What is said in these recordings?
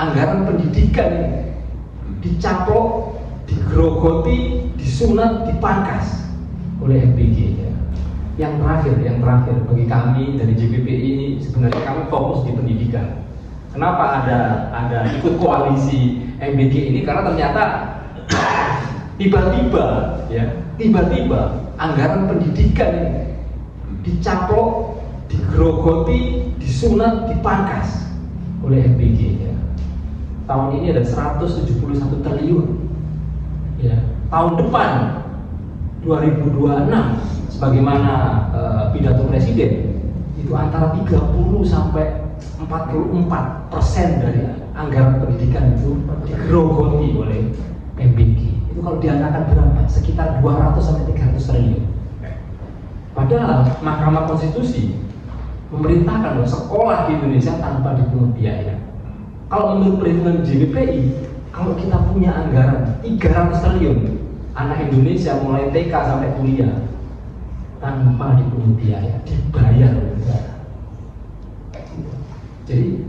anggaran pendidikan ini dicaplok, digerogoti, disunat, dipangkas oleh MBG ya. Yang terakhir bagi kami dari JPPI ini sebenarnya kami fokus di pendidikan. Kenapa ada ikut koalisi MBG ini? Karena ternyata tiba-tiba anggaran pendidikan ini dicaplok, digerogoti, disunat, dipangkas oleh MBG ya. Tahun ini ada 171 triliun ya. Tahun depan 2026 sebagaimana pidato presiden itu antara 30 sampai 44% dari anggaran pendidikan itu digerogoti oleh MBG. Itu kalau diangkat berapa? Sekitar 200 sampai 300 triliun. Padahal Mahkamah Konstitusi memerintahkan bahwa sekolah di Indonesia tanpa dipungut biaya. Kalau menurut perhitungan JPPI, kalau kita punya anggaran 300 triliun, anak Indonesia mulai TK sampai kuliah tanpa dipungut biaya, dibayar oleh negara. Jadi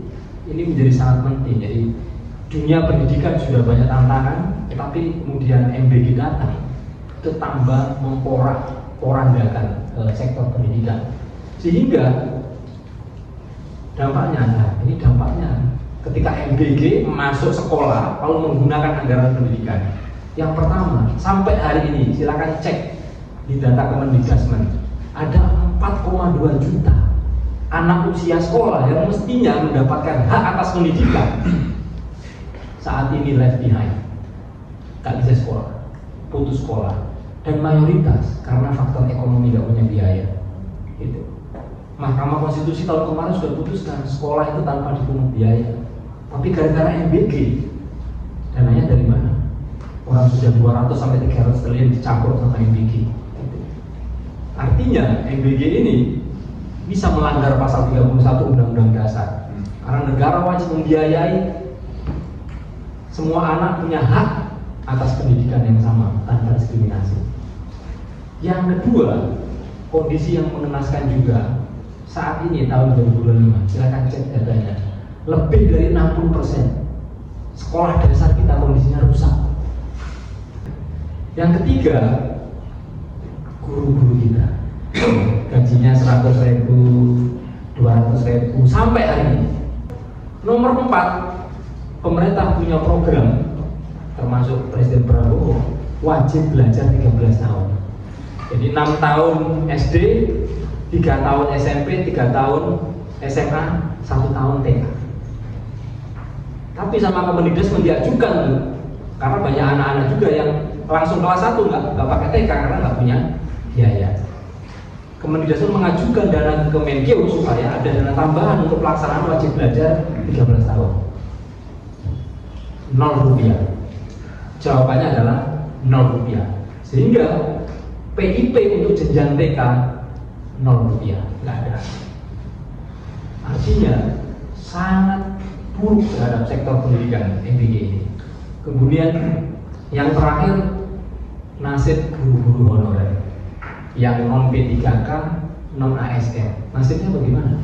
ini menjadi sangat penting. Jadi dunia pendidikan sudah banyak tantangan, tetapi kemudian MBG datang itu tambah memporak-porandakan sektor pendidikan, sehingga dampaknya ketika MBG masuk sekolah kalau menggunakan anggaran pendidikan, yang pertama sampai hari ini silakan cek di data Kemendikbud, ada 4,2 juta anak usia sekolah yang mestinya mendapatkan hak atas pendidikan saat ini left behind, tak bisa sekolah, putus sekolah, dan mayoritas karena faktor ekonomi gak punya biaya. Gitu. Mahkamah Konstitusi tahun kemarin sudah putuskan sekolah itu tanpa dipungut biaya, tapi gara-gara MBG, dananya dari mana? Orang sudah 200 sampai 300 triliun dicampur sama MBG. Gitu. Artinya MBG ini bisa melanggar pasal 31 Undang-Undang Dasar, karena negara wajib membiayai semua anak punya hak atas pendidikan yang sama tanpa diskriminasi. Yang kedua, kondisi yang mengenaskan juga saat ini tahun 2025, silakan cek datanya, lebih dari 60% sekolah dasar kita kondisinya rusak. Yang ketiga, guru-guru kita gajinya 100.000, 200.000 sampai hari ini. Nomor 4, pemerintah punya program, termasuk Presiden Prabowo, wajib belajar 13 tahun. Jadi 6 tahun SD, 3 tahun SMP, 3 tahun SMA, 1 tahun TK. Tapi sama Kemendikbud diajukan tuh, karena banyak anak-anak juga yang langsung kelas 1 nggak pakai TK karena nggak punya biaya. Kemendikbud mengajukan dana ke Kemenkeu supaya ada dana tambahan untuk pelaksanaan wajib belajar 13 tahun. 0 rupiah. Jawabannya adalah 0 rupiah. Sehingga PIP untuk jenjang TK 0 rupiah, nggak ada. Artinya sangat buruk terhadap sektor pendidikan MBG ini. Kemudian yang terakhir, nasib guru-guru honorer yang non P3K, non ASN, nasibnya bagaimana?